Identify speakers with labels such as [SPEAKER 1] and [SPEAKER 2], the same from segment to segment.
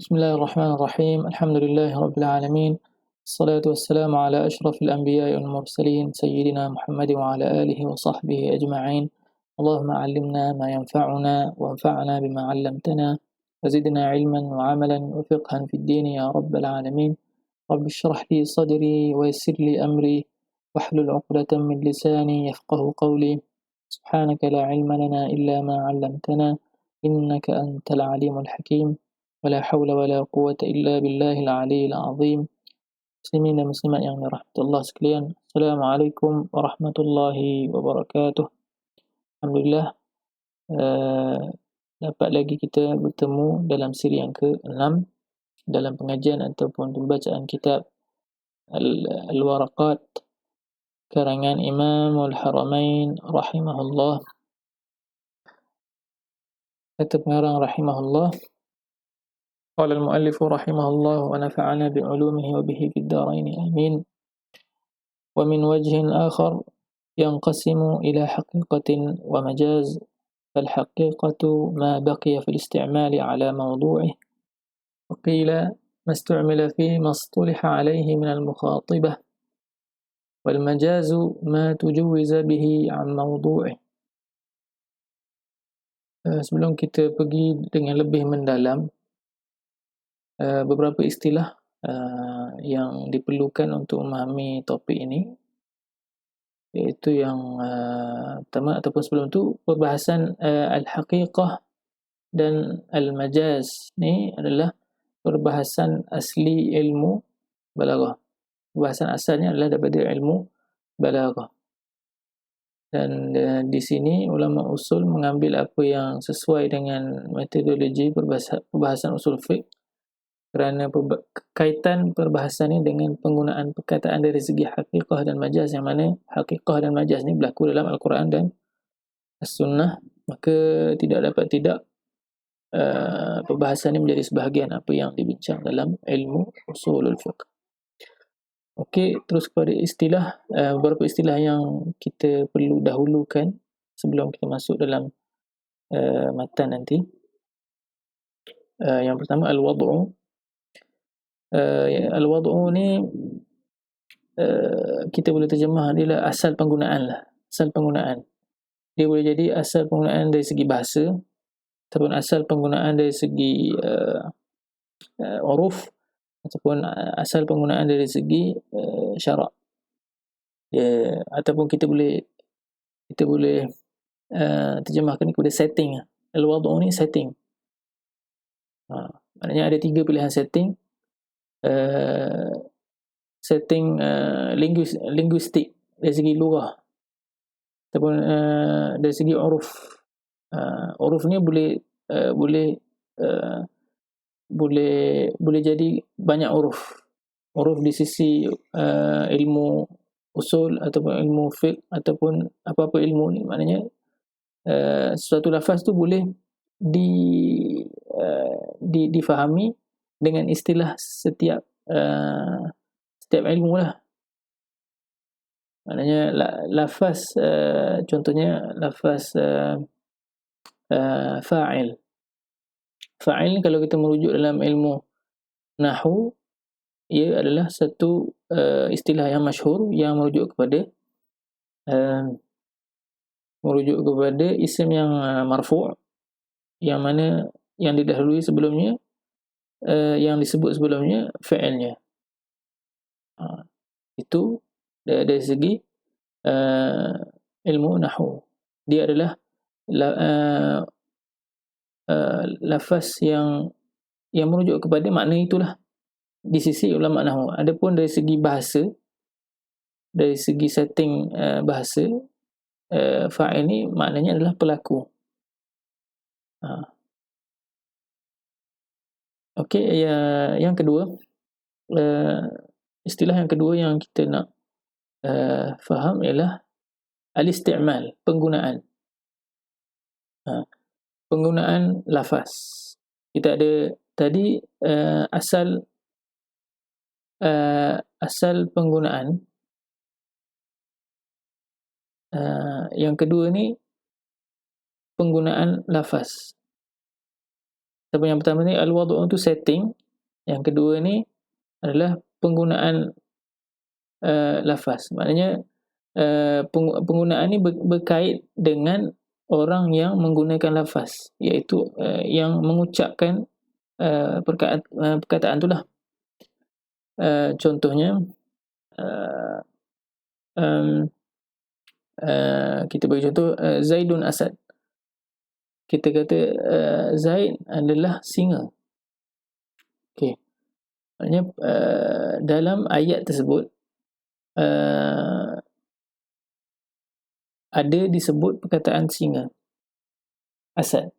[SPEAKER 1] بسم الله الرحمن الرحيم الحمد لله رب العالمين الصلاة والسلام على أشرف الأنبياء والمرسلين سيدنا محمد وعلى آله وصحبه أجمعين اللهم علمنا ما ينفعنا وانفعنا بما علمتنا وزدنا علما وعملا وفقها في الدين يا رب العالمين رب اشرح لي صدري ويسر لي أمري واحلل عقدة من لساني يفقه قولي سبحانك لا علم لنا إلا ما علمتنا إنك أنت العليم الحكيم ولا حول ولا قوة إلا بالله العلي العظيم. Muslimin dan muslimat yang dirahmati Allah sekalian. Assalamualaikum warahmatullahi wabarakatuh. Alhamdulillah, dapat lagi kita bertemu dalam siri yang ke-6 dalam pengajian ataupun pembacaan kitab Al-Waraqat karangan Imamul Haramain rahimahullah. Kata pengarang rahimahullah, قال المؤلف رحمه الله ونفعنا بعلومه وبه في الدارين آمين. ومن وجه آخر ينقسم إلى حقيقة ومجاز، فالحقيقة ما بقي في الاستعمال على موضوعه، وقيل ما استعمل فيه ما اصطلح عليه من المخاطبة، والمجاز ما تجوز به عن موضوعه. Sebelum kita pergi dengan lebih mendalam, beberapa istilah yang diperlukan untuk memahami topik ini, iaitu yang pertama ataupun sebelum tu perbahasan al-haqiqah dan al-majaz. Ni adalah perbahasan asli ilmu balaghah. Perbahasan asalnya adalah daripada ilmu balaghah. Dan di sini ulama usul mengambil apa yang sesuai dengan metodologi perbahasan usul fiqh, kerana kaitan perbahasan ini dengan penggunaan perkataan dari segi haqiqah dan majaz, yang mana haqiqah dan majaz ni berlaku dalam Al-Quran dan As-Sunnah, maka tidak dapat tidak perbahasan ini menjadi sebahagian apa yang dibincang dalam ilmu usulul fiqh. Okey, terus kepada istilah, beberapa istilah yang kita perlu dahulukan sebelum kita masuk dalam matan nanti. Yang pertama al-wad'u. Al-wad'u ni kita boleh terjemah dia lah asal penggunaan lah. Asal penggunaan. Dia boleh jadi asal penggunaan dari segi bahasa ataupun asal penggunaan dari segi uruf ataupun asal penggunaan dari segi syarak. Ataupun kita boleh terjemahkan ni kepada setting. Al-wad'u ni setting. Maknanya ada 3 pilihan setting. Setting linguistik dari segi lugah ataupun dari segi uruf. Uruf ni boleh jadi banyak uruf. Uruf di sisi ilmu usul ataupun ilmu fiqh ataupun apa-apa ilmu ni, maknanya suatu lafaz tu boleh difahami dengan istilah setiap ilmu lah. Maknanya lafaz, contohnya lafaz fa'il. Fa'il kalau kita merujuk dalam ilmu nahwu, ia adalah satu istilah yang masyhur yang merujuk kepada isim yang marfu', yang mana yang didahului sebelumnya, yang disebut sebelumnya fa'ilnya. Itu dari segi ilmu nahwu. Dia adalah lafaz yang merujuk kepada makna itulah di sisi ulama nahwu. Adapun dari segi bahasa, dari segi setting bahasa, fa'il ni maknanya adalah pelaku. Okey, yang kedua, istilah yang kedua yang kita nak faham ialah al-isti'mal, penggunaan. Penggunaan lafaz. Kita ada tadi asal penggunaan. Yang kedua ni penggunaan lafaz. Tapi yang pertama ni al-wad'u tu setting, yang kedua ni adalah penggunaan lafaz. Maknanya penggunaan ni berkait dengan orang yang menggunakan lafaz, iaitu yang mengucapkan perkataan tu lah. Contohnya kita bagi contoh, Zaidun Asad. Kita kata Zaid adalah singa. Okey. Maknanya dalam ayat tersebut ada disebut perkataan singa, Asad.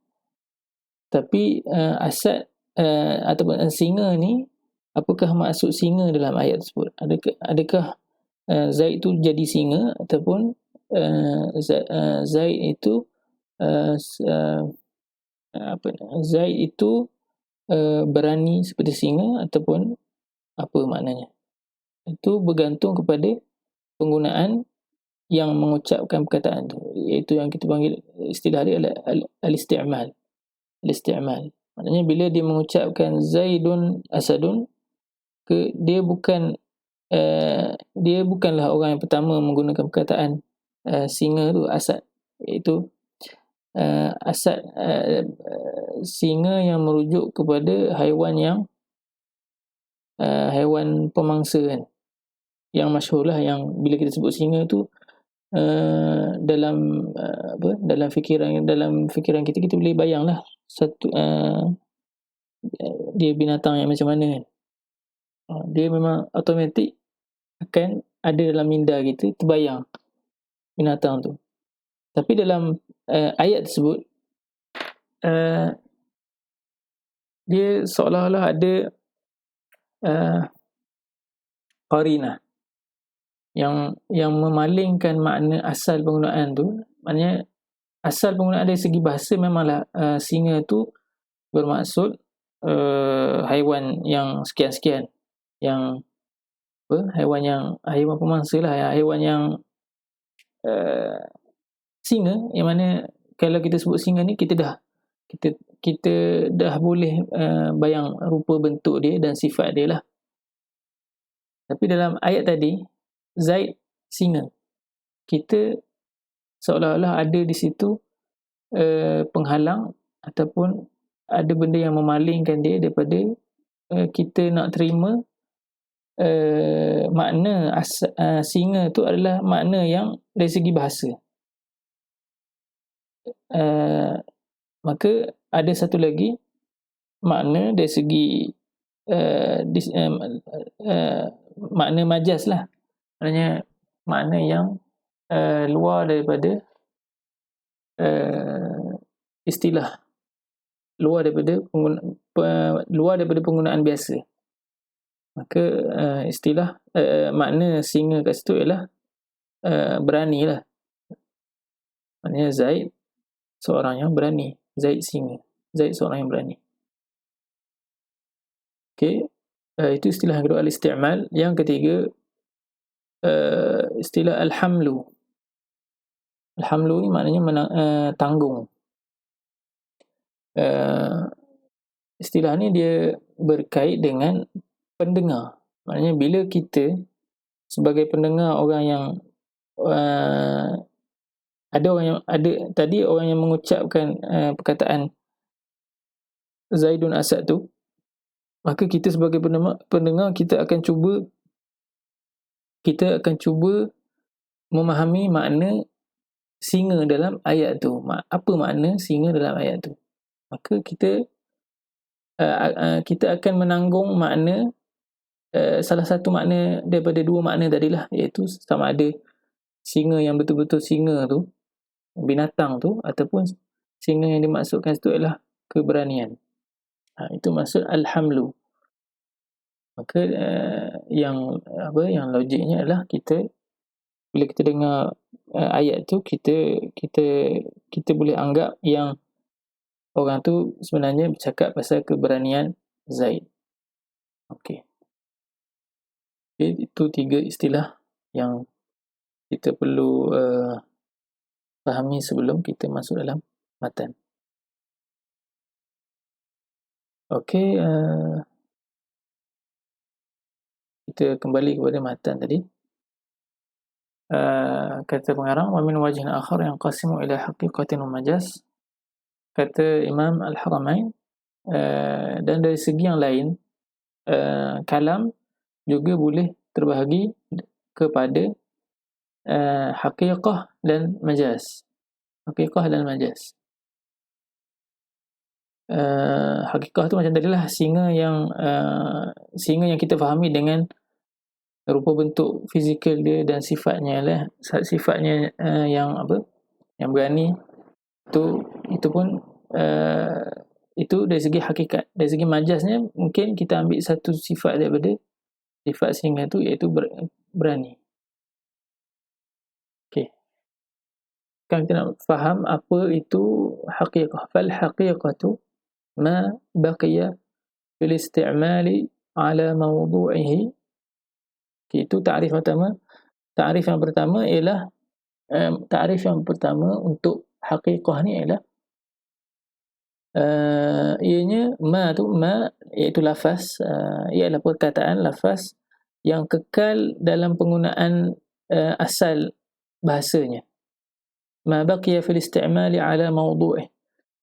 [SPEAKER 1] Tapi Asad ataupun singa ni, apakah maksud singa dalam ayat tersebut? Adakah Zaid itu jadi singa, ataupun Zaid itu Zaid itu berani seperti singa, ataupun apa maknanya? Itu bergantung kepada penggunaan yang mengucapkan perkataan tu, iaitu yang kita panggil, istilah dia adalah al-isti'mal. Al-isti'mal maknanya bila dia mengucapkan Zaidun Asadun, dia bukanlah orang yang pertama menggunakan perkataan singa tu, Asad. Iaitu Asad, singa yang merujuk kepada haiwan pemangsa kan, yang masyhur lah, yang bila kita sebut singa tu dalam fikiran kita boleh bayang lah satu dia binatang yang macam mana kan. Dia memang automatik akan ada dalam minda kita, terbayang binatang tu. Tapi dalam ayat tersebut dia seolah-olah ada qarinah yang memalingkan makna asal penggunaan tu. Maknanya asal penggunaan dari segi bahasa memanglah singa tu bermaksud haiwan yang sekian-sekian, yang haiwan pemangsa lah, haiwan yang singa, yang mana kalau kita sebut singa ni, kita dah boleh bayang rupa bentuk dia dan sifat dia lah. Tapi dalam ayat tadi, Zaid singa, kita seolah-olah ada di situ penghalang ataupun ada benda yang memalingkan dia daripada kita nak terima makna singa tu adalah makna yang dari segi bahasa. Maka ada satu lagi makna dari segi makna majaz lah, maknanya makna yang luar daripada istilah, luar daripada penggunaan biasa. Maka istilah makna singa kat situ ialah berani lah. Maknanya Zaid seorang yang berani. Zaid singa, Zaid seorang yang berani. Okey, itu istilah yang kedua, al-isti'mal. Yang ketiga, istilah al-hamlu. Al-hamlu ni maknanya tanggung. Istilah ni dia berkait dengan pendengar. Maknanya bila kita sebagai pendengar, orang yang orang yang mengucapkan perkataan Zaidun Asad tu, maka kita sebagai pendengar kita akan cuba memahami makna singa dalam ayat tu. Apa makna singa dalam ayat tu? Maka kita akan menanggung makna, salah satu makna daripada dua makna tadilah, iaitu sama ada singa yang betul-betul singa tu, binatang tu, ataupun singa yang dimaksudkan itu adalah keberanian. Itu maksud al-hamlu. Maka yang logiknya adalah bila kita dengar ayat tu, kita boleh anggap yang orang tu sebenarnya bercakap pasal keberanian Zaid. Okey. Itu 3 istilah yang kita perlu fahami sebelum kita masuk dalam matan. Okey, kita kembali kepada matan tadi. Kata pengarang, "Wa min wajhin akhar yanqasimu ila haqiqatin wa majaz." Kata Imam Al-Haramain, dan dari segi yang lain, kalam juga boleh terbahagi kepada haqiqah dan majaz. Haqiqah dan majaz. Haqiqah tu macam tadilah, singa yang kita fahami dengan rupa bentuk fizikal dia dan sifatnya lah, sifatnya yang apa, yang berani tu, itu pun itu dari segi hakikat. Dari segi majaznya mungkin kita ambil satu sifat daripada sifat singa tu, iaitu berani. Okey, kan kita nak faham apa itu haqiqah. Fal haqiqatu ma baqiya fil isti'mali ala mawdu'ihi. Itu takrif pertama. Takrif yang pertama ialah takrif yang pertama untuk haqiqah ni ialah ianya ma iaitu lafaz, ialah perkataan lafaz yang kekal dalam penggunaan asal bahasanya. Ma baqiya fil isti'mali ala mawdu'ih.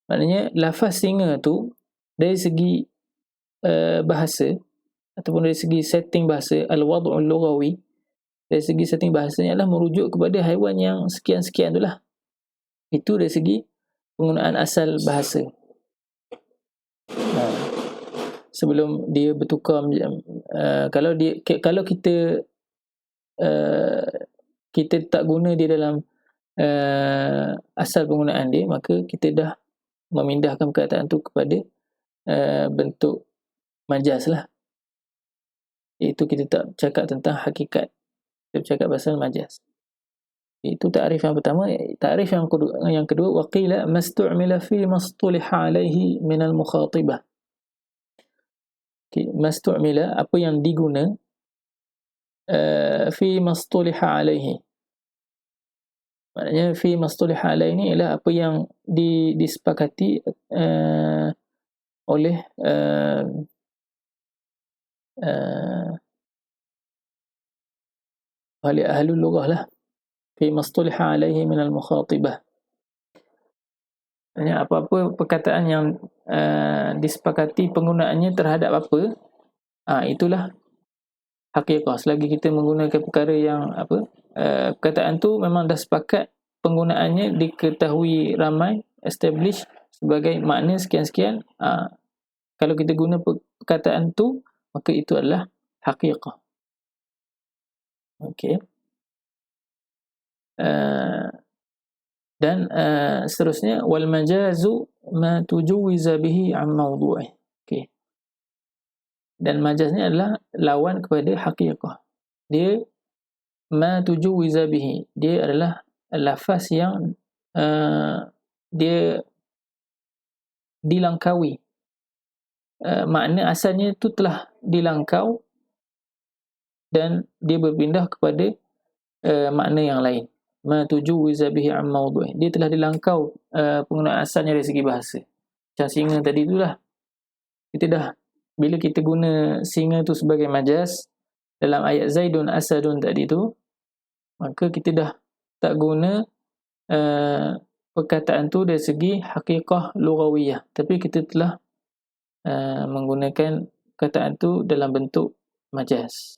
[SPEAKER 1] Maknanya lafaz singa tu dari segi bahasa ataupun dari segi setting bahasa, al-wad'ul lughawi, dari segi setting bahasanya adalah merujuk kepada haiwan yang sekian-sekian itulah. Itu dari segi penggunaan asal bahasa. Sebelum dia bertukar, kalau kita kita tak guna dia dalam asal penggunaan dia, maka kita dah memindahkan perkataan tu kepada bentuk majaz lah. Itu kita tak cakap tentang hakikat, kita bercakap pasal majaz. Itu takrif yang pertama. Takrif yang kedua, waqila mastu'mila fi mastuliha alaihi min al-mukhatibah. Mastu'mila, apa yang diguna, fi mastuliha alaihi. Maknanya fi mastuliha alaihi ni ialah apa yang disepakati oleh oleh ahlul lughah lah. Fi mastuliha alaihi min al-mukhatibah. Maksudnya apa-apa perkataan yang disepakati penggunaannya terhadap apa, itulah haqiqah. Selagi kita menggunakan perkara yang apa, perkataan tu memang dah sepakat penggunaannya diketahui ramai, establish sebagai makna sekian-sekian, kalau kita guna perkataan tu, maka itu adalah haqiqah. Okey. Dan seterusnya, wal majazu ma tujuwiza bihi an mawdu'ih. Okey. Dan majaz ni adalah lawan kepada haqiqah. Dia ma tujuwiza bihi, dia adalah lafaz yang dia dilangkaui. Makna asalnya itu telah dilangkau dan dia berpindah kepada makna yang lain. Ma tujuwiza bihi an mawdu'ih, dia telah dilangkau penggunaan asalnya dari segi bahasa. Macam singa tadi itulah, kita dah, bila kita guna singa tu sebagai majaz dalam ayat Zaidun Asadun tadi tu, maka kita dah tak guna perkataan tu dari segi haqiqah lughawiyah, tapi kita telah menggunakan perkataan tu dalam bentuk majaz.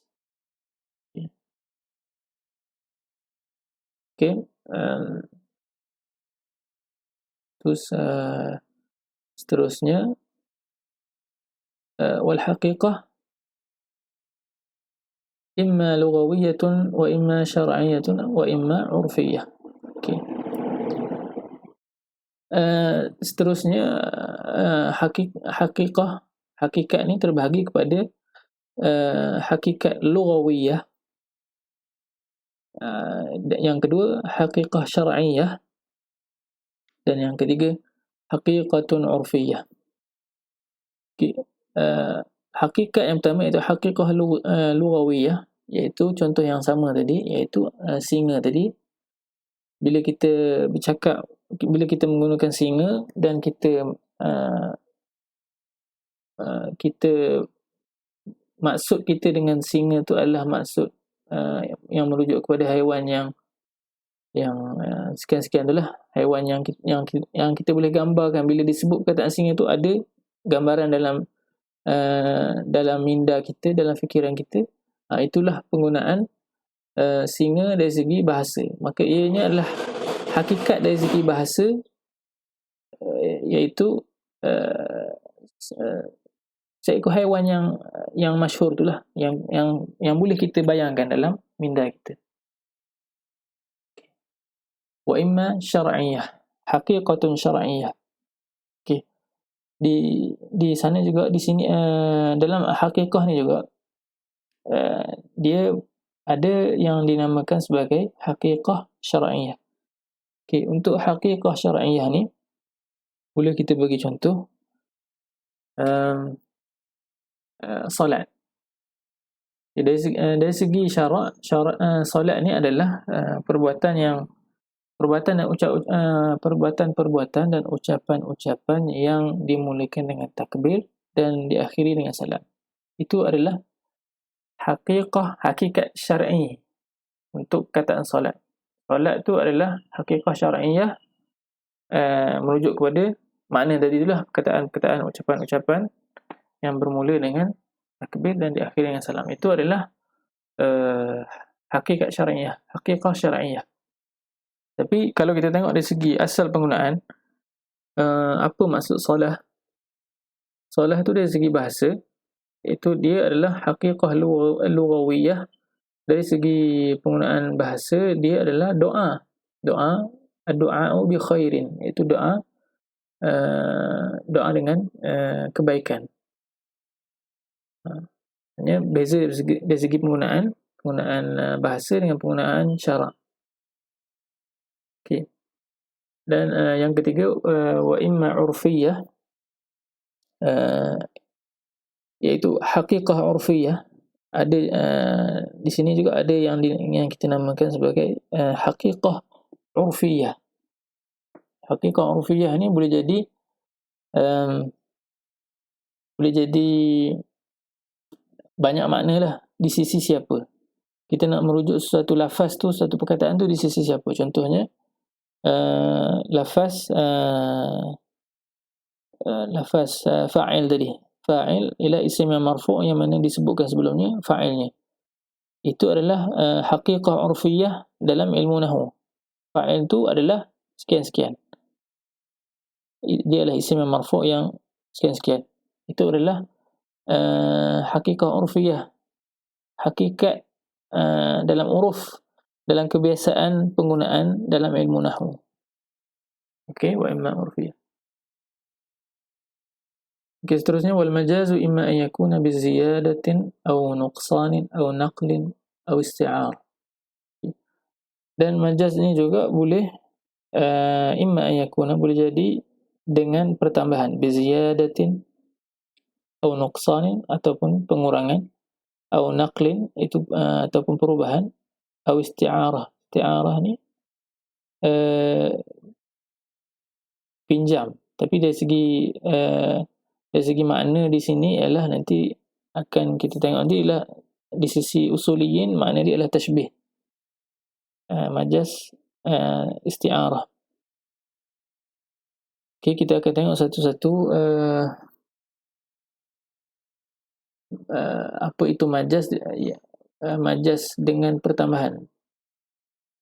[SPEAKER 1] Okay. Terus seterusnya, wal haqiqah imma lughawiyatun wa imma syar'iyyatun wa imma urfiyyah. Okay. Seterusnya, hakikat ni terbahagi kepada hakikat lughawiyah, yang kedua haqiqah syar'iyyah, dan yang ketiga haqiqatun urfiyyah. Okay. Hakikat yang pertama iaitu haqiqah lughawiyah, iaitu contoh yang sama tadi, iaitu singa tadi. Bila kita bercakap, bila kita menggunakan singa dan kita kita maksud kita dengan singa tu adalah maksud yang merujuk kepada haiwan yang sekian-sekian tu lah, haiwan yang kita boleh gambarkan. Bila disebut perkataan singa tu ada gambaran dalam minda kita, dalam fikiran kita. Itulah penggunaan singa dari segi bahasa. Maka ianya adalah hakikat dari segi bahasa, iaitu seekor haiwan yang masyhur itulah, yang boleh kita bayangkan dalam minda kita. Wa imma syar'iyyah, haqiqatun syar'iyyah. Okey. Di sana juga, di sini dalam haqiqah ni juga dia ada yang dinamakan sebagai haqiqah syar'iyyah. Okey, untuk haqiqah syar'iyyah ni boleh kita bagi contoh solat. Dari segi syarak solat ni adalah perbuatan dan ucapan-ucapan yang dimulakan dengan takbir dan diakhiri dengan salam. Itu adalah hakikat syar'i untuk kataan solat. Solat tu adalah hakikat syar'iyyah, merujuk kepada makna tadi itulah, perkataan ucapan-ucapan yang bermula dengan takbir dan diakhiri dengan salam. Itu adalah hakikat syar'iyyah, hakikat syar'iyyah. Tapi kalau kita tengok dari segi asal penggunaan, apa maksud solah? Solah tu dari segi bahasa, itu dia adalah haqiqah lughawiyah. Dari segi penggunaan bahasa, dia adalah doa. Ad-du'a'u bi khairin, itu doa dengan kebaikan. Hanya beza dari segi penggunaan bahasa dengan penggunaan syarak. Okey. Dan yang ketiga, wa imma urfiyah, iaitu haqiqah urfiyah. Ada di sini juga ada yang kita namakan sebagai haqiqah urfiyah. Haqiqah urfiyah ni boleh jadi banyak makna lah di sisi siapa. Kita nak merujuk sesuatu lafaz tu, satu perkataan tu di sisi siapa. Contohnya lafaz fa'il tadi. Fa'il ila isim yang marfu' yang mana disebutkan sebelumnya fa'ilnya. Itu adalah haqiqah urfiyah dalam ilmu nahwu. Fa'il tu adalah sekian-sekian. Dia adalah isim yang marfu' yang sekian-sekian. Itu adalah haqiqah urfiyah. Hakikat dalam uruf, dalam kebiasaan penggunaan dalam ilmu nahwu. Okey, wa imma urfiyah. Okey, seterusnya wal majazu imma an yakuna bi ziyadatin aw nuqsanin aw naqlin aw isti'ar. Dan majaz ni juga boleh imma an yakuna, boleh jadi dengan pertambahan, bi ziyadatin aw nuqsanin, ataupun pengurangan, aw naqlin, itu ataupun perubahan, aw isti'arah. Isti'arah ni pinjam. Tapi dari segi makna di sini ialah, nanti akan kita tengok nanti, ialah di sisi usuliyin makna dia adalah tashbih. Majaz isti'arah. Okey, kita akan tengok satu-satu apa itu majaz. Majaz dengan pertambahan.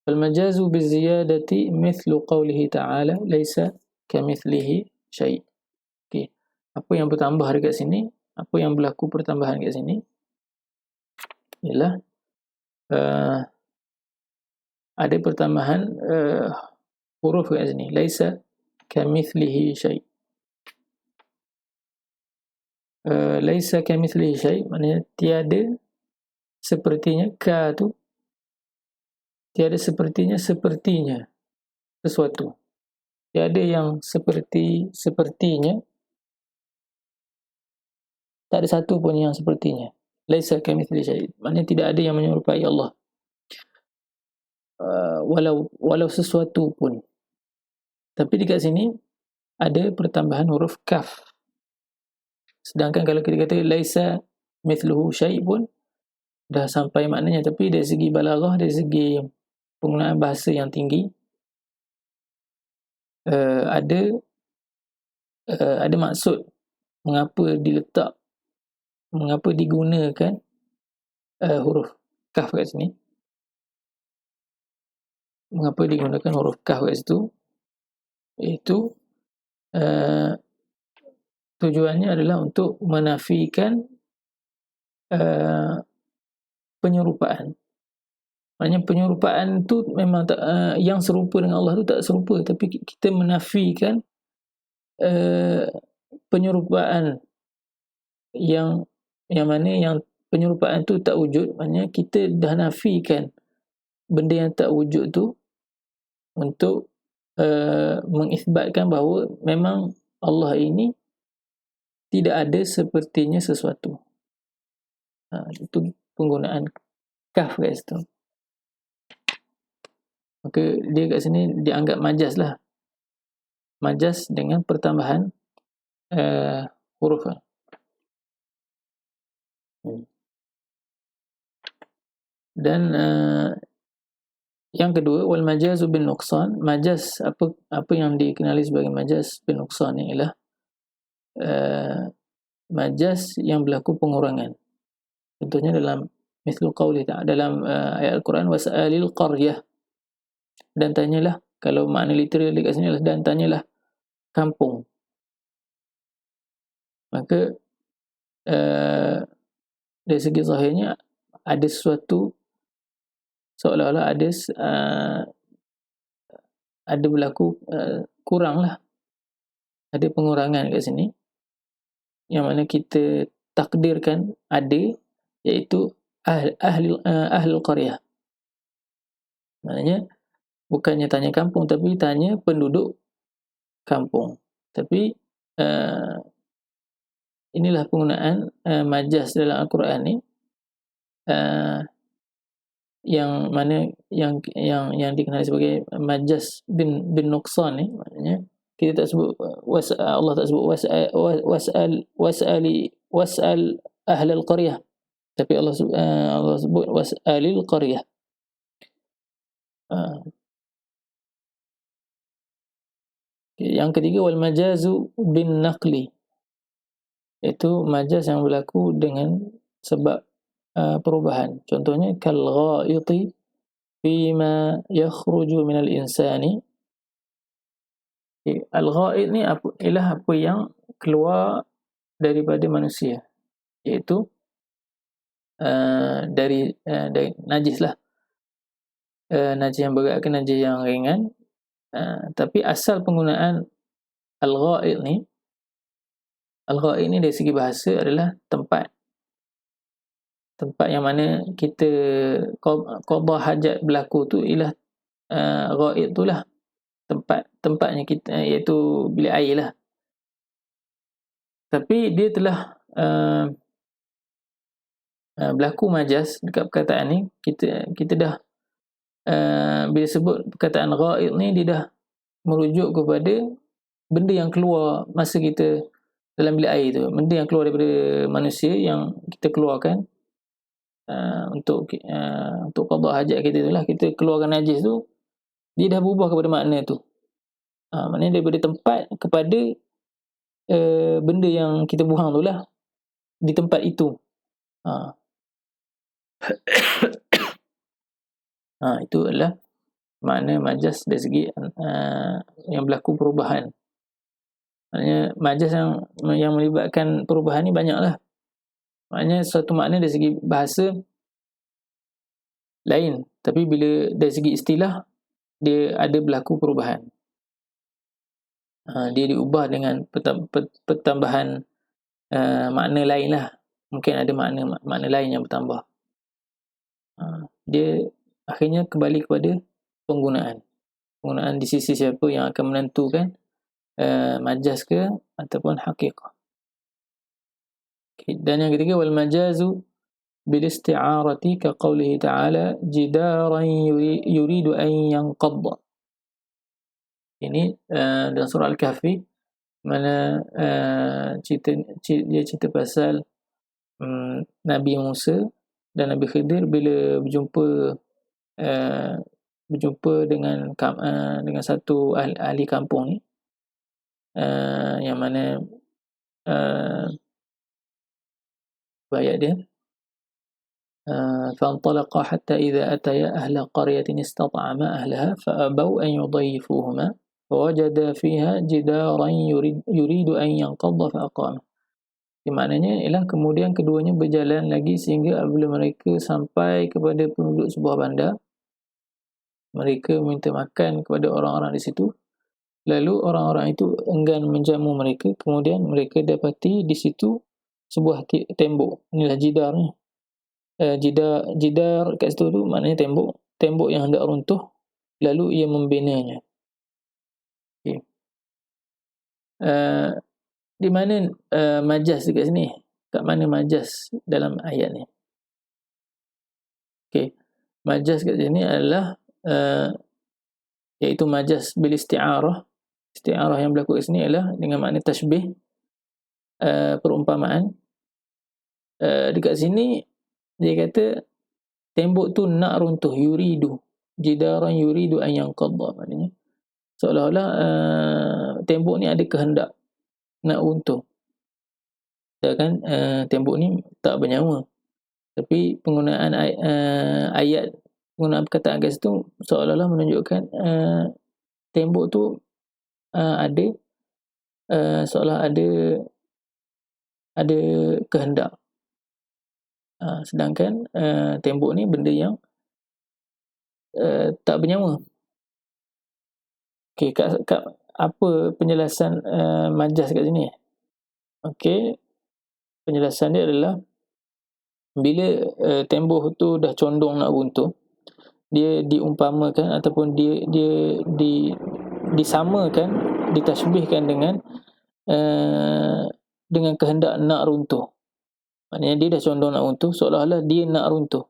[SPEAKER 1] Al-majazu biziyadati mithlu qawlihi ta'ala laysa kamithlihi syai'. Okey, apa yang bertambah dekat sini, apa yang berlaku pertambahan dekat sini ialah ada pertambahan huruf dekat sini, laysa kamithlihi syai'. Laysa kamithlihi syai', maknanya tiada sepertinya. Ka tu tiada sepertinya sesuatu. Tiada yang sepertinya. Tak ada satu pun yang sepertinya. Laisa kamitslihi syai', maknanya tidak ada yang menyerupai Allah. Walau sesuatu pun. Tapi dekat sini ada pertambahan huruf kaf. Sedangkan kalau kita kata laisa mithluhu syai' pun dah sampai maknanya, tapi dari segi balaghah, dari segi penggunaan bahasa yang tinggi, ada maksud mengapa digunakan huruf kaf kat sini. Mengapa digunakan huruf kaf kat situ? Iaitu tujuannya adalah untuk menafikan penyerupaan. Maknanya penyerupaan tu memang tak, yang serupa dengan Allah tu tak serupa, tapi kita menafikan penyerupaan yang mana yang penyerupaan tu tak wujud. Maknanya kita dah nafikan benda yang tak wujud tu untuk mengisbatkan bahawa memang Allah ini tidak ada sepertinya sesuatu. Itu penggunaan kaf kat situ. Maka dia kat sini dianggap majaz lah. Majaz dengan pertambahan huruf. Dan yang kedua, wal majazu bin nuqsan. Majaz, apa yang dikenali sebagai majaz bin nuqsan ni ialah majaz yang berlaku pengurangan. Contohnya dalam mislu qawli ta'ala, dalam ayat Al-Quran, was'alil qaryah, dan tanyalah, kalau makna literal dekat sini adalah dan tanyalah kampung. Maka dari segi zahirnya ada sesuatu seolah-olah ada berlaku kurang lah, ada pengurangan kat sini, yang mana kita takdirkan ada, iaitu ahli qaryah. Maknanya bukannya tanya kampung, tapi tanya penduduk kampung. Tapi inilah penggunaan majaz dalam Al-Quran ni, yang mana yang dikenali sebagai majaz bin nuqsan ni. Maknanya kita tak sebut Allah tak sebut was'al ahlal qaryah, tapi Allah sebut was'alil qaryah. Yang ketiga, wal majazu bin naqli, itu majaz yang berlaku dengan sebab perubahan. Contohnya kal ghaiti fima yakhruju minal insani. Al-ghaid ni ialah apa yang keluar daripada manusia, iaitu dari najis lah, najis yang berat ke najis yang ringan. Tapi asal penggunaan al-ghaid ni dari segi bahasa adalah tempat yang mana kita qada hajat berlaku tu ialah ghaid tu lah, tempatnya kita, iaitu bilik air lah. Tapi dia telah berlaku majaz dekat perkataan ni. Kita dah bila sebut perkataan ghaid ni, dia dah merujuk kepada benda yang keluar masa kita dalam bilik air tu, benda yang keluar daripada manusia yang kita keluarkan untuk qada hajat kita tu lah. Kita keluarkan najis tu, dia dah berubah kepada makna tu. Maknanya daripada tempat kepada benda yang kita buang tu lah, di tempat itu. Itu adalah makna majaz dari segi yang berlaku perubahan. Maknanya majaz yang melibatkan perubahan ni banyak lah. Maknanya suatu makna dari segi bahasa lain, tapi bila dari segi istilah dia ada berlaku perubahan. Dia diubah dengan pertambahan makna lain lah. Mungkin ada makna lain yang bertambah. Dia akhirnya kembali kepada penggunaan di sisi siapa yang akan menentukan majaz ke ataupun haqiqah. Dan yang ketiga, wal majazu bil isti'arati ka qawlihi ta'ala jidaran yuridu an yanqadda. Ini dalam surah Al-Kahfi, mana dia cerita pasal Nabi Musa dan Nabi Khidir bila berjumpa dengan satu ahli kampung ni, yang mana ayat dia, فانطلقا حتى إذا أتيا أهل قرية استطعما أهلها فأبوا أن يضيفوهما فوجدا فيها جدارا يريد أن ينقض فأقامه. Maknanya ialah kemudian keduanya berjalan lagi sehingga apabila mereka sampai kepada penduduk sebuah bandar, mereka minta makan kepada orang-orang di situ. Lalu orang-orang itu enggan menjamu mereka. Kemudian mereka dapati di situ sebuah tembok. Inilah jidar ni. Jidar kat situ tu maknanya tembok yang hendak runtuh, lalu ia membinanya. Okay. Di mana majas dekat sini? Kat mana majas dalam ayat ni? Okay. Majas kat sini adalah iaitu majas bil isti'arah. Isti'arah yang berlaku kat sini adalah dengan makna tashbih, perumpamaan. Dekat sini dia kata tembok tu nak runtuh, yuridu, jidaran yuridu an yanqadha, maknanya seolah-olah tembok ni ada kehendak nak runtuh. Kan tembok ni tak bernyawa, tapi penggunaan ayat, penggunaan perkataan kat situ seolah-olah menunjukkan tembok tu ada seolah ada kehendak. Sedangkan tembok ni benda yang tak bernyawa. Okey, kat apa penjelasan majas kat sini? Okey, penjelasan dia adalah bila tembok tu dah condong nak runtuh, dia diumpamakan ataupun dia disamakan, ditashbihkan dengan kehendak nak runtuh. Maknanya dia dah condong nak runtuh, seolah-olah dia nak runtuh.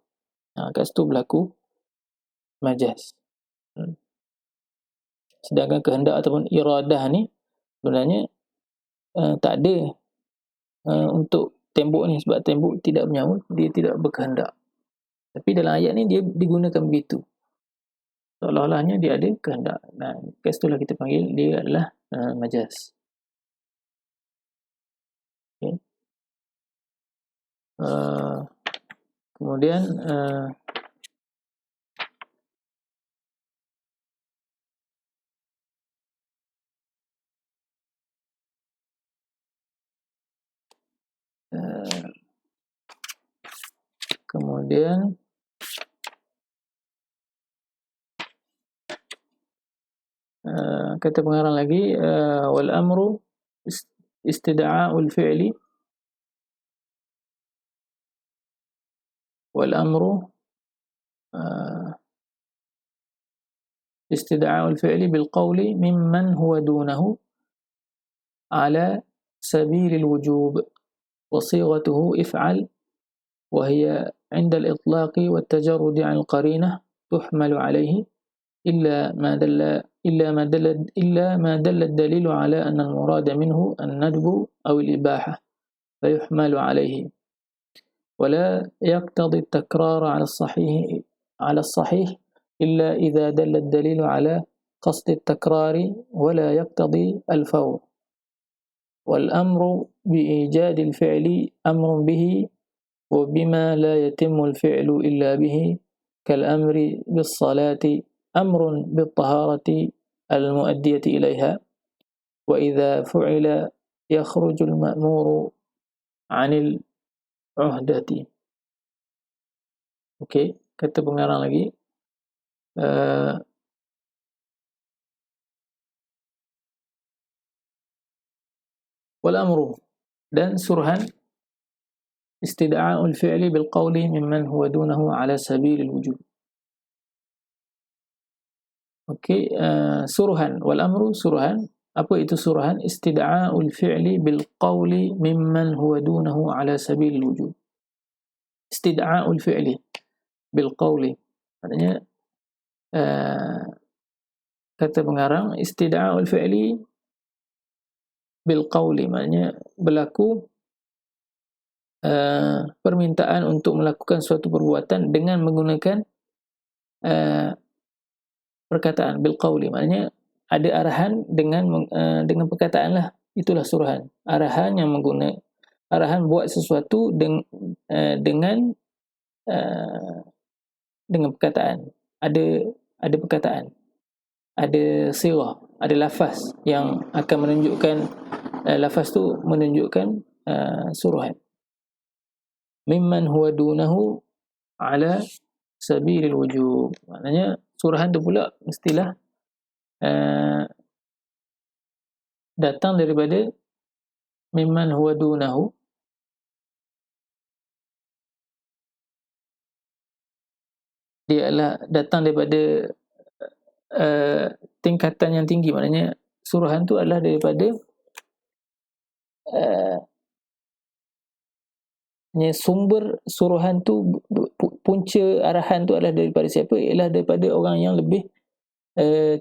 [SPEAKER 1] Kat situ berlaku majas. Sedangkan kehendak ataupun iradah ni sebenarnya tak ada untuk tembok ni, sebab tembok tidak bernyawa, dia tidak berkehendak. Tapi dalam ayat ni dia digunakan begitu, seolah-olahnya dia ada kehendak. Kat situlah kita panggil dia adalah majas. Okay. Kemudian kata pengarang lagi, wal amru istida'a'ul fi'li استدعاء الفعل بالقول ممن هو دونه على سبيل الوجوب وصيغته افعل وهي عند الإطلاق والتجرد عن القرينة تحمل عليه إلا ما دل الدليل على أن المراد منه الندب أو الإباحة فيحمل عليه ولا يقتضي التكرار على الصحيح إلا إذا دل الدليل على قصد التكرار ولا يقتضي الفور والأمر بإيجاد الفعل أمر به وبما لا يتم الفعل إلا به كالأمر بالصلاة أمر بالطهارة المؤدية إليها وإذا فعل يخرج المأمور عن العهدة. Okey, kata pengarang lagi, wal amru, dan suruhan istida'a'ul fi'li bil qawli mimman huwa dunahu ala sabilil wujub. Okey, suruhan, wal amru suruhan. Apa itu suruhan? Istida'a'ul fi'li bil qawli mimman huwa dunahu ala sabilil wujub. Istida'a'ul fi'li bil qawli, maknanya kata pengarang, istida'a'ul fi'li bil qawli, maknanya berlaku permintaan untuk melakukan suatu perbuatan dengan menggunakan perkataan bil qawli, maknanya ada arahan dengan perkataan lah, itulah suruhan. Arahan buat sesuatu dengan perkataan. Ada perkataan, ada sirah, ada lafaz yang akan menunjukkan lafaz tu menunjukkan suruhan. Mimman huwa dunahu ala sabilil wujub, maknanya suruhan tu pula mestilah datang daripada mimman huwa dunahu, dia adalah datang daripada tingkatan yang tinggi, maknanya suruhan tu adalah daripada sumber suruhan tu, punca arahan tu adalah daripada siapa? Ialah daripada orang yang lebih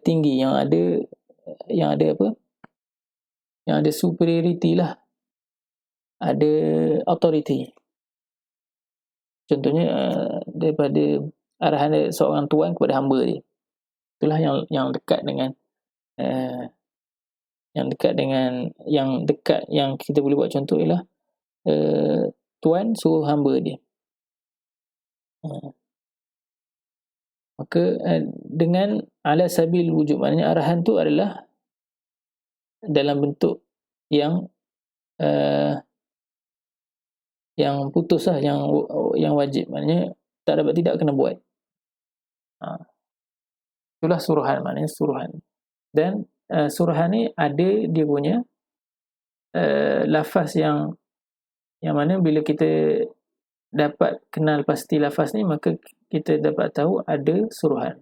[SPEAKER 1] tinggi, yang ada apa? Yang ada superiority lah, ada authority. Contohnya daripada arahan seorang tuan kepada hamba dia. Itulah yang dekat dengan yang kita boleh buat contoh ialah tuan suruh hamba dia. Maka dengan ala sabil wujud, maknanya arahan tu adalah dalam bentuk yang putus lah, yang wajib, maknanya tak dapat tidak kena buat. Itulah suruhan, maknanya suruhan. Dan suruhan ni ada dia punya lafaz yang mana bila kita dapat kenal pasti lafaz ni, maka kita dapat tahu ada suruhan,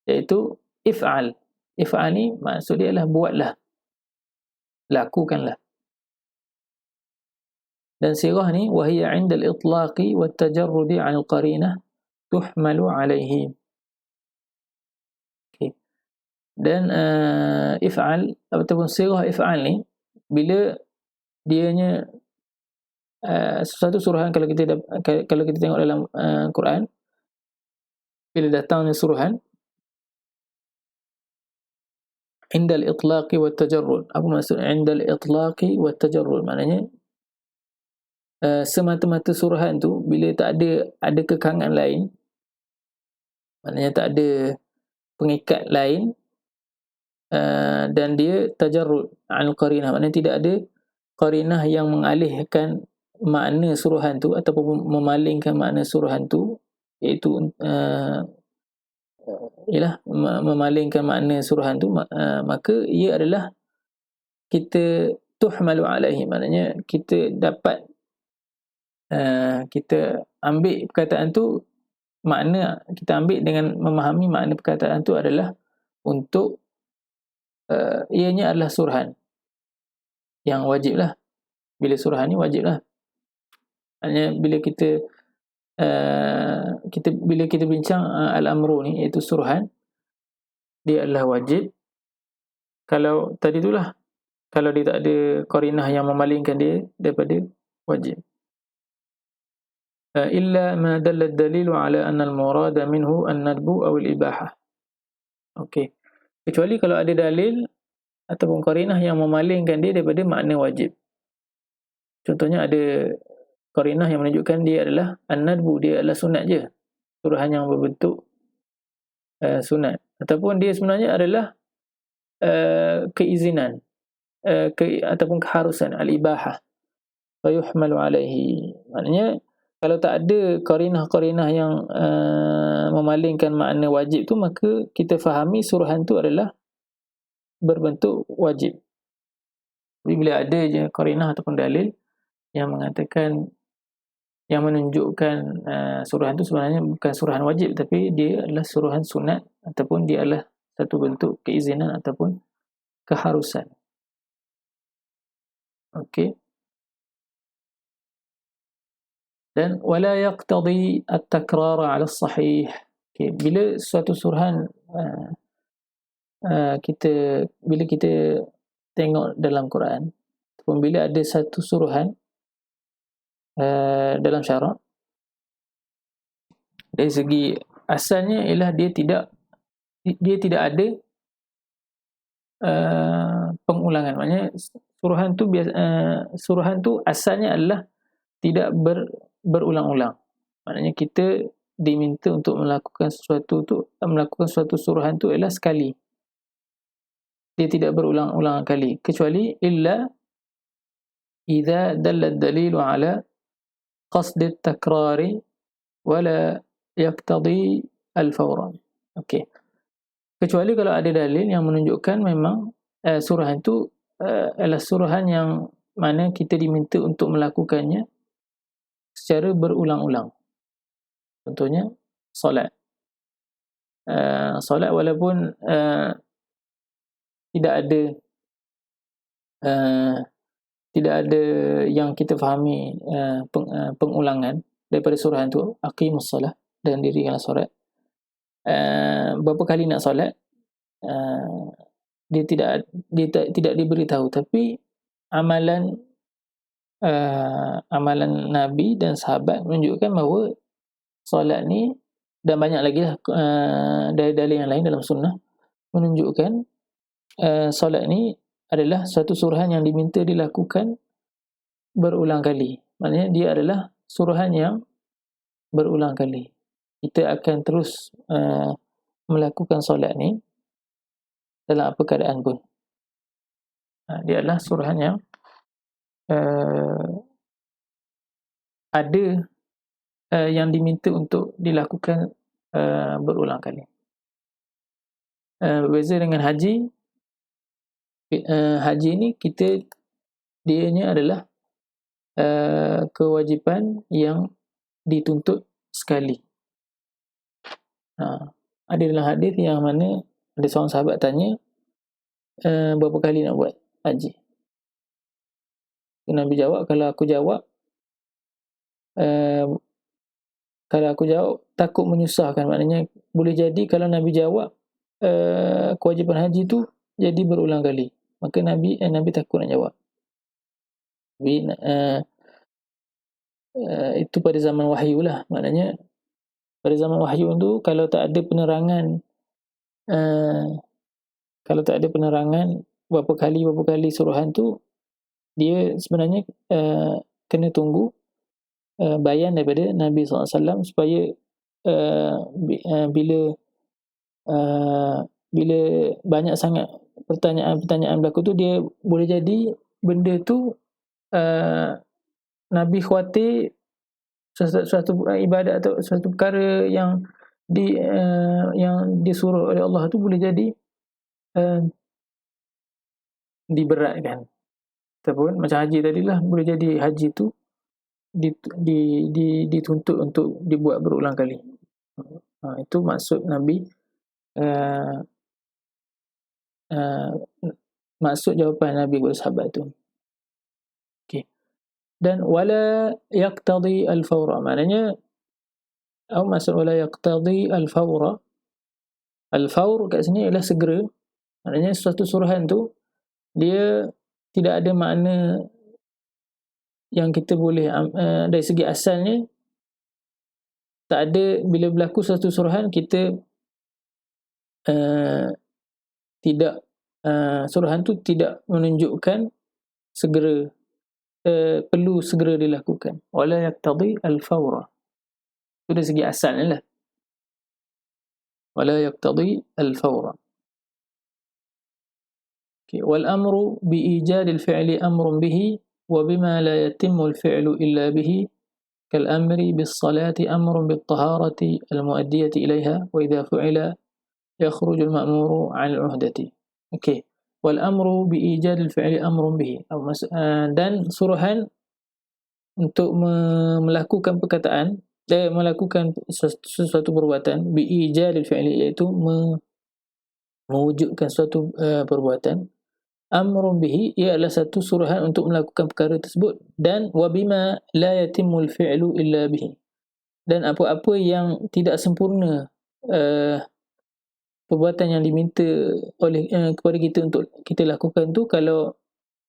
[SPEAKER 1] iaitu if'al. If'al ni maksud dia adalah buatlah, lakukanlah. Dan sirah ni wahiya 'inda al-itlaqi wat tajarrudi 'an al-qarinah tuhmalu 'alaihi. Okey. Dan if'al ataupun sirah if'al ni, bila dianya sesuatu suruhan, kalau kita tengok dalam Quran, bila datangnya suruhan indal itlaqi wat tajarrud. Apa maksud indal itlaqi wat tajarrud? Maknanya semata-mata suruhan tu bila tak ada kekangan lain, maknanya tak ada pengikat lain, dan dia tajarrud an qarinah, maknanya tidak ada qarinah yang mengalihkan makna suruhan tu ataupun memalingkan makna suruhan tu, iaitu memalingkan makna suruhan tu, maka ia adalah kita tuhmalu alaihi, maknanya kita dapat kita ambil perkataan tu, makna kita ambil dengan memahami makna perkataan tu adalah untuk ianya adalah suruhan yang wajib lah. Bila suruhan ni wajib lah, maknanya bila kita bincang al-amru ni, iaitu suruhan, dia adalah wajib. Kalau tadi itulah, kalau dia tak ada qarinah yang memalingkan dia daripada wajib. Illa ma dalla ad-dalilu ala anna al-murada minhu an-nadbu aw al-ibahah. Okey. Kecuali kalau ada dalil ataupun qarinah yang memalingkan dia daripada makna wajib. Contohnya ada qarinah yang menunjukkan dia adalah an-nadbu, dia adalah sunat je, suruhan yang berbentuk sunat, ataupun dia sebenarnya adalah keizinan ataupun keharusan, al-ibahah, fa yuhmalu alaihi. Maknanya kalau tak ada qarinah-qarinah yang memalingkan makna wajib tu, maka kita fahami suruhan tu adalah berbentuk wajib. Tapi bila ada je qarinah ataupun dalil yang mengatakan, yang menunjukkan suruhan tu sebenarnya bukan suruhan wajib, tapi dia adalah suruhan sunat, ataupun dia adalah satu bentuk keizinan ataupun keharusan. Okey. Dan wala yaqtadi at-takrar 'ala as-sahih. Okey, bila suatu suruhan bila kita tengok dalam Quran, ataupun bila ada satu suruhan dalam syarak, dari segi asalnya ialah dia tidak ada pengulangan. Maknanya suruhan tu asalnya adalah tidak berulang-ulang. Maknanya kita diminta untuk melakukan suatu suruhan tu ialah sekali. Dia tidak berulang-ulang kali, kecuali illa idza dalla ad-dalilu ala qasd at-takrari wala yaqtadi al-fawra. Okey. Kecuali kalau ada dalil yang menunjukkan memang suruhan itu adalah suruhan yang mana kita diminta untuk melakukannya secara berulang-ulang. Contohnya solat. Solat walaupun tidak ada yang kita fahami pengulangan daripada suruhan itu, aqimus solat, dan dirikanlah solat. Berapa kali nak solat, dia tidak diberitahu, tapi amalan Nabi dan sahabat menunjukkan bahawa solat ni, dan banyak lagi dari dalil yang lain dalam sunnah menunjukkan solat ni adalah suatu suruhan yang diminta dilakukan berulang kali. Maknanya dia adalah suruhan yang berulang kali. Kita akan terus melakukan solat ni dalam apa keadaan pun. Dia adalah suruhan yang ada yang diminta untuk dilakukan berulang kali. Berbeza dengan haji. Haji ni dianya adalah kewajipan yang dituntut sekali. Ada dalam hadis yang mana ada seorang sahabat tanya, berapa kali nak buat haji? Nabi jawab, kalau aku jawab takut menyusahkan. Maknanya boleh jadi kalau Nabi jawab kewajipan haji tu jadi berulang kali, maka Nabi takut nak jawab. Itu pada zaman wahyu lah. Maknanya pada zaman wahyu tu kalau tak ada penerangan berapa kali suruhan tu, dia sebenarnya kena tunggu bayan daripada Nabi SAW supaya bila banyak sangat pertanyaan berlaku tu, dia boleh jadi benda tu Nabi khawatir suatu ibadat atau suatu perkara yang disuruh oleh Allah tu boleh jadi diberatkan. Ataupun macam haji tadilah, boleh jadi haji tu dituntut untuk dibuat berulang kali. Itu maksud Nabi, maksud jawapan Nabi kepada sahabat tu. Okey. Dan wala yaqtadi al-fawra, maknanya maksud wala yaqtadi al-fawra, al-fawr kat sini ialah segera. Maknanya suatu suruhan tu dia tidak ada makna yang kita boleh dari segi asalnya, tak ada. Bila berlaku suatu suruhan, kita suruhan tu tidak menunjukkan segera, perlu segera dilakukan. Wala yaqtadi al-fawra, itu dari segi asalnya lah. Wala yaqtadi al-fawra. Wal amru bi ijadil fi'li amrun bihi wa bima la yatimmu al-fi'lu illa bihi, kal amri bis salati amrun bit taharati al-muaddiyati ilaiha, wa idza fu'ila yakhruju al-ma'muru 'an al-'uhdati. Okey. Wal amru bi ijadil fi'li amrun bihi, dan suruhan untuk melakukan perkataan, melakukan sesuatu perbuatan, bi ijadil fi'li, iaitu mewujudkan suatu perbuatan, amrun bihi, ia adalah satu suruhan untuk melakukan perkara tersebut, dan wa bima la yatimul fi'lu illa bihi, dan apa-apa yang tidak sempurna perbuatan yang diminta oleh kepada kita untuk kita lakukan tu, kalau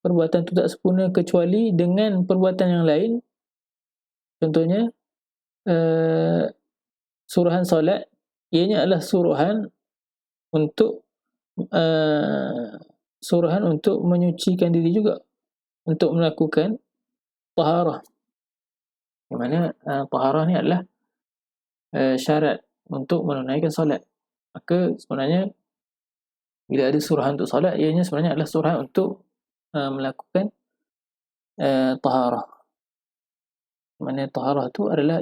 [SPEAKER 1] perbuatan tu tak sempurna kecuali dengan perbuatan yang lain, contohnya suruhan solat, ianya adalah untuk suruhan untuk menyucikan diri juga, untuk melakukan taharah, di mana taharah ni adalah syarat untuk menunaikan solat. Maka sebenarnya bila ada suruhan untuk solat, ianya sebenarnya adalah suruhan untuk melakukan taharah. Mana taharah tu adalah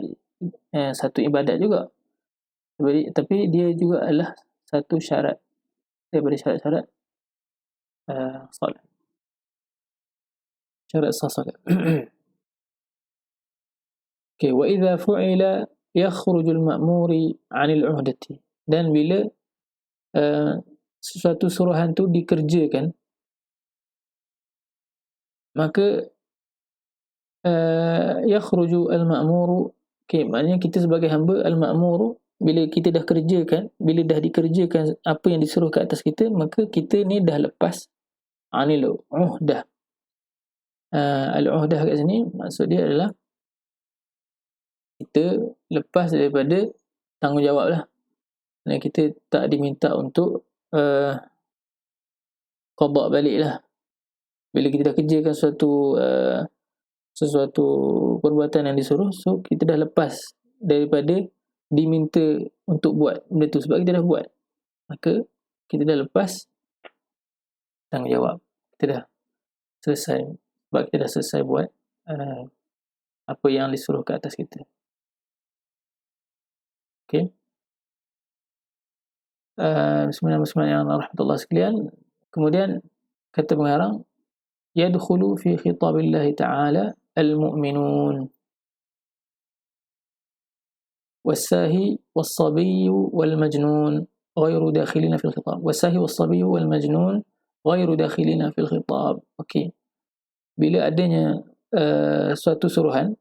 [SPEAKER 1] satu ibadat juga, tapi dia juga adalah satu syarat daripada syarat-syarat solat, syarat sah solat. Okay, wa idza fu'ila yakhruju al-ma'muri 'anil 'uhdati, dan bila sesuatu suruhan tu dikerjakan, maka yakhruju al-ma'muru, okay, maknanya kita sebagai hamba, al-ma'muru, bila kita dah kerjakan, bila dah dikerjakan apa yang disuruh ke atas kita, maka kita ni dah lepas 'anil 'uhdah. Al-'uhdah kat sini maksud dia adalah kita lepas daripada tanggungjawab lah, dan kita tak diminta untuk qada balik lah. Bila kita dah kerjakan sesuatu perbuatan yang disuruh, so kita dah lepas daripada diminta untuk buat benda tu, sebab kita dah buat, maka kita dah lepas tanggungjawab, kita dah selesai, sebab kita dah selesai buat apa yang disuruh ke atas kita. Okay. Bismillahirrahmanirrahim sekalian. Kemudian kata pengarang, yadkhulu fi khitabillahi ta'ala al-mu'minun was-sahi was-sabiy wal-majnun ghairu dakhilina fil khitab. Was-sahi was-sabiy wal-majnun ghairu dakhilina fil khitab. Okey. Bila adanya suatu suruhan,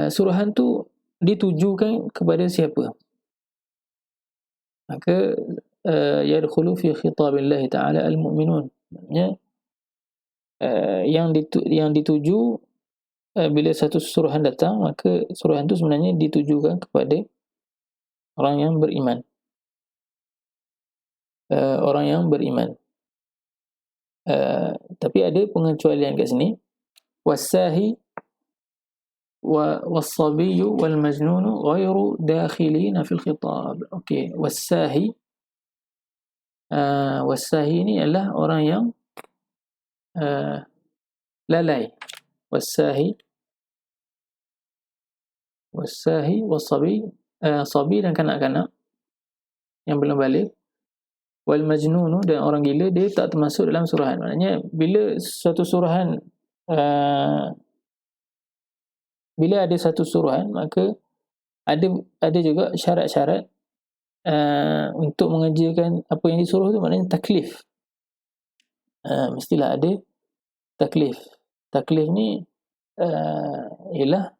[SPEAKER 1] suruhan tu ditujukan kepada siapa? Maka yadkhulu fi khitabillahi ta'ala al-mu'minun. Maksudnya yang dituju bila satu suruhan datang, maka suruhan tu sebenarnya ditujukan kepada orang yang beriman. Orang yang beriman. Tapi ada pengecualian kat sini. Was-sahi was-sabiyyu wal-majnunu ghairu dakhilina fil khitab. Okey, was-sahi ni adalah orang yang lalai. Was-sahi was-sabi, sabi dan kanak-kanak yang belum balik. Wal-majnunu, dan orang gila, dia tak termasuk dalam suruhan. Maknanya bila suatu suruhan, bila ada satu suruhan, maka ada juga syarat-syarat untuk mengerjakan apa yang disuruh tu, maknanya taklif. Mestilah ada taklif. Taklif ni ialah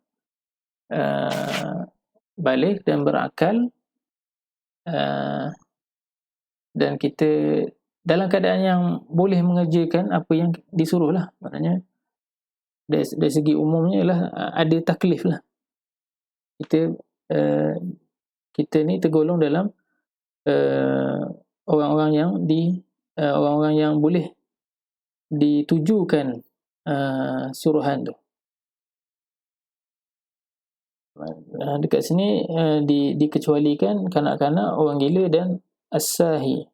[SPEAKER 1] balik dan berakal, dan kita dalam keadaan yang boleh mengerjakan apa yang disuruh lah. Maknanya dari segi umumnya ialah ada taklif lah. Kita ni tergolong dalam orang-orang yang boleh ditujukan suruhan tu. Dekat sini dikecualikan kanak-kanak, orang gila dan as-sahi.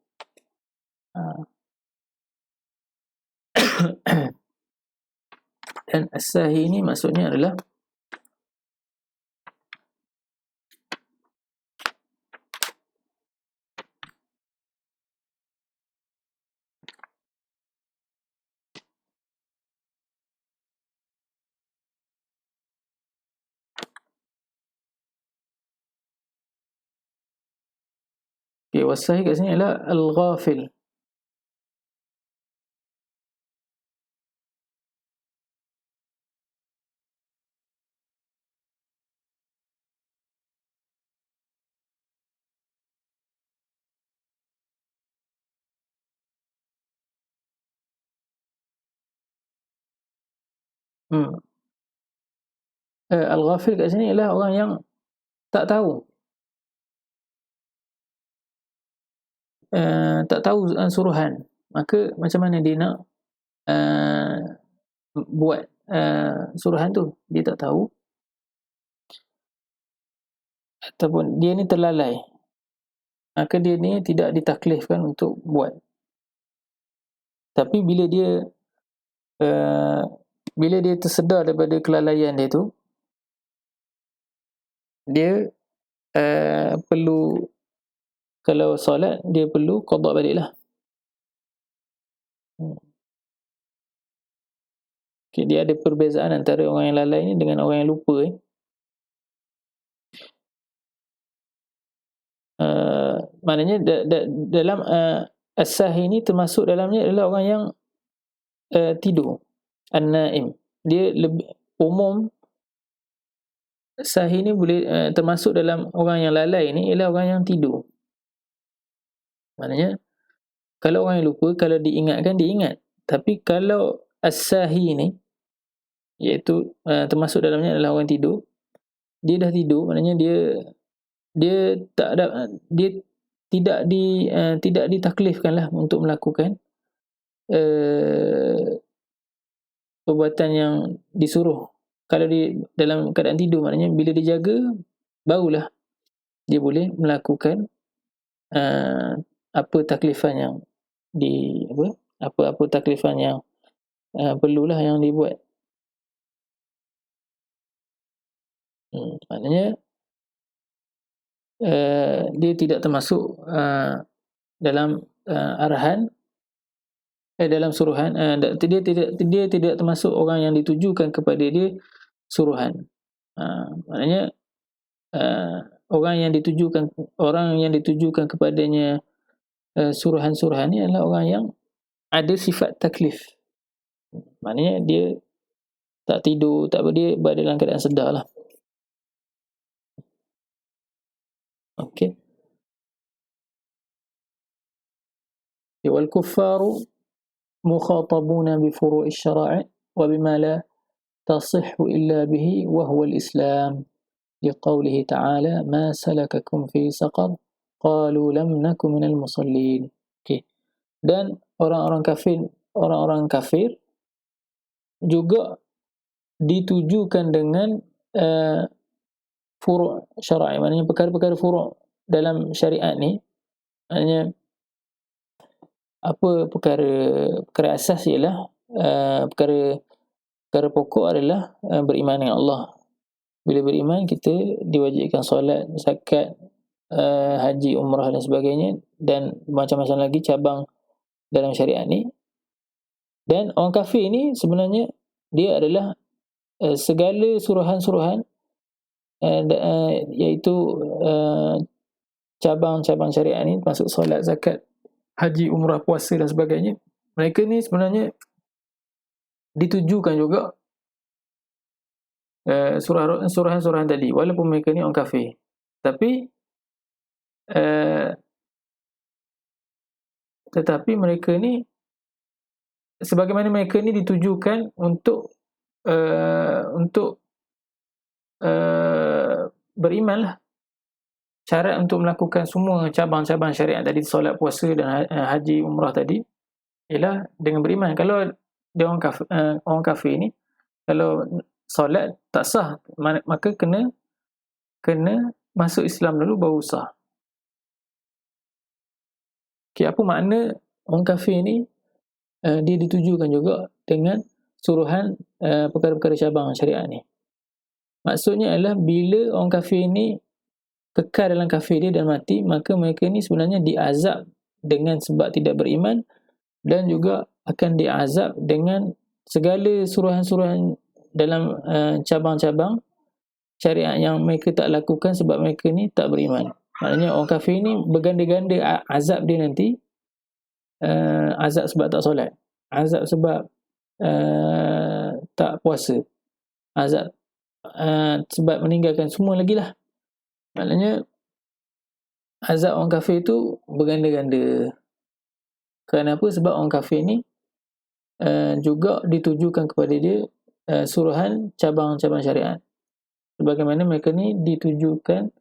[SPEAKER 1] Dan as-sahi ni maksudnya adalah was-sahi kat sini adalah al-ghafil. Al-ghafil kat sini ialah orang yang tak tahu, suruhan. Maka macam mana dia nak buat suruhan tu? Dia tak tahu, ataupun dia ni terlalai, maka dia ni tidak ditaklifkan untuk buat. Tapi bila dia tersedar daripada kelalaian dia tu, dia perlu, kalau solat dia perlu qada baliklah. Okay, dia ada perbezaan antara orang yang lalai ni dengan orang yang lupa. Maknanya dalam as-sahi ni termasuk dalamnya adalah orang yang tidur, an-naim. Dia lebih umum. Sahi ni boleh termasuk dalam orang yang lalai ni ialah orang yang tidur. Maknanya kalau orang yang lupa, kalau diingatkan dia ingat. Tapi kalau as-sahi ni, iaitu termasuk dalamnya adalah orang tidur, dia dah tidur, maknanya dia tidak ditaklifkanlah untuk melakukan perbuatan yang disuruh. Kalau dia dalam keadaan tidur, maknanya bila dia jaga, barulah dia boleh melakukan apa taklifan yang apa taklifan yang perlulah yang dibuat. Maknanya dia tidak termasuk dalam arahan, dalam suruhan. Dia tidak termasuk orang yang ditujukan kepada dia suruhan. Maknanya orang yang ditujukan kepadanya suruhan-suruhan ni adalah orang yang ada sifat taklif. Maknanya dia tak tidur, tak dia berada dalam keadaan sedar lah. Okey. Wal kuffaru mukhatabuna bi furu'i syara'i wa bima la tasihhu illa bihi wa huwa al-islam. Liqaulihi ta'ala ma salakakum fi saqar qalu lam naku minal musallin. Okey. Dan orang-orang kafir juga ditujukan dengan furu' syar'i, maknanya perkara-perkara furu' dalam syariat ni. Maknanya apa perkara asas ialah perkara pokok adalah beriman dengan Allah. Bila beriman, kita diwajibkan solat, zakat, haji, umrah dan sebagainya, dan macam-macam lagi cabang dalam syariat ni. Dan orang kafir ni sebenarnya dia adalah segala suruhan-suruhan, iaitu cabang-cabang syariat ni, masuk solat, zakat, haji, umrah, puasa dan sebagainya. Mereka ni sebenarnya ditujukan juga suruhan-suruhan tadi, walaupun mereka ni orang kafir. Tetapi mereka ni, sebagaimana mereka ni ditujukan untuk beriman lah. Syarat untuk melakukan semua cabang-cabang syariat tadi, solat, puasa dan haji, umrah tadi, ialah dengan beriman. Kalau dia orang kafir ni, kalau solat tak sah, maka kena masuk Islam dulu baru sah. Okay, apa makna orang kafir ni? Dia ditujukan juga dengan suruhan perkara-perkara cabang syariat ni. Maksudnya adalah bila orang kafir ni kekal dalam kafir dia dan mati, maka mereka ni sebenarnya diazab dengan sebab tidak beriman, dan juga akan diazab dengan segala suruhan-suruhan dalam cabang-cabang syariat yang mereka tak lakukan sebab mereka ni tak beriman. Maknanya orang kafir ni berganda-ganda azab dia nanti. Azab sebab tak solat, azab sebab tak puasa, azab sebab meninggalkan semua lagi lah. Maknanya azab orang kafir tu berganda-ganda. Kenapa? Sebab orang kafir ni juga ditujukan kepada dia suruhan cabang-cabang syariat. Sebagaimana mereka ni ditujukan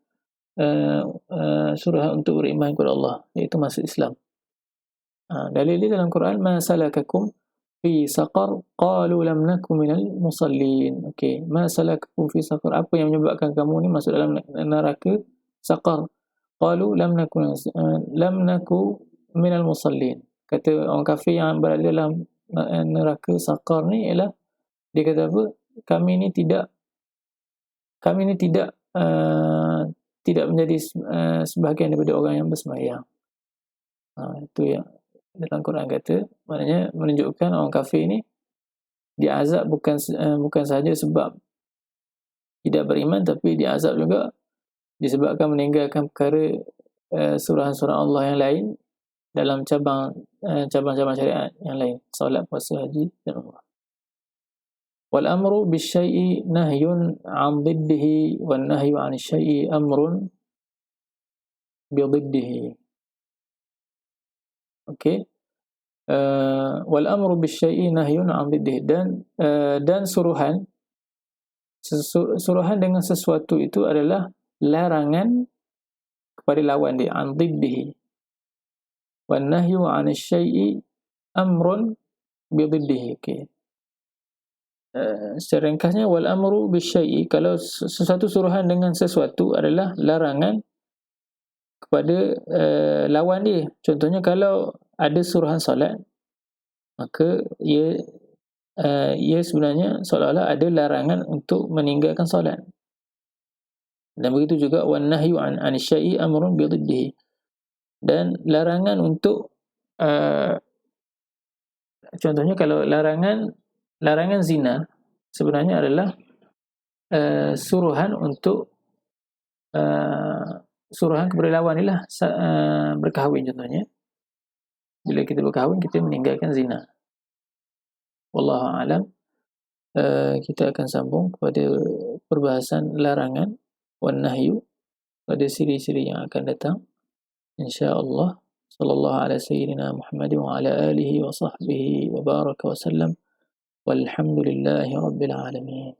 [SPEAKER 1] suruhan untuk beriman kepada Allah, iaitu masuk Islam. Dalil dia dalam Quran, ma salakakum fi saqar qalu lam nakum minal musallin. Okey, ma salakakum fi saqar, apa yang menyebabkan kamu ni masuk dalam neraka saqar? Qalu lam naku minal musallin. Kata orang kafir yang berada dalam neraka saqar ni ialah, dia kata apa? Kami ni tidak tidak menjadi sebahagian daripada orang yang bersembahyang. Itu yang dalam Quran kata, maknanya menunjukkan orang kafir ni diazab bukan sahaja sebab tidak beriman, tapi diazab juga disebabkan meninggalkan perkara suruhan-suruhan Allah yang lain dalam cabang-cabang syariat yang lain, solat, puasa, haji dan umrah. Wal amru bisyai'i nahyun 'an dhiddihi wan nahyu 'an syai'i amrun bi dhiddihi. Okey. Wal amru bisyai'i nahyun 'an dhiddihi, dan suruhan dengan sesuatu itu adalah larangan kepada lawan dia, 'an dhiddihi. Wan nahyu 'an syai'i amrun bi dhiddihi. Okey. Secara ringkasnya, wal amru bisyai'i, kalau sesuatu suruhan dengan sesuatu adalah larangan kepada lawan dia. Contohnya, kalau ada suruhan solat, maka ia sebenarnya seolah-olah ada larangan untuk meninggalkan solat. Dan begitu juga wan nahyu an syai'i amrun bi dhiddihi, dan larangan untuk contohnya, kalau larangan zina sebenarnya adalah suruhan untuk suruhan kepada lawan ni lah, berkahwin contohnya. Bila kita berkahwin, kita meninggalkan zina. Wallahu a'lam. Kita akan sambung kepada perbahasan larangan wan nahyu pada siri-siri yang akan datang, insya-Allah. Sallallahu ala sayyidina Muhammad wa ala alihi wa sahbihi wa baraka wa sallam. Walhamdulillahi rabbil alamin.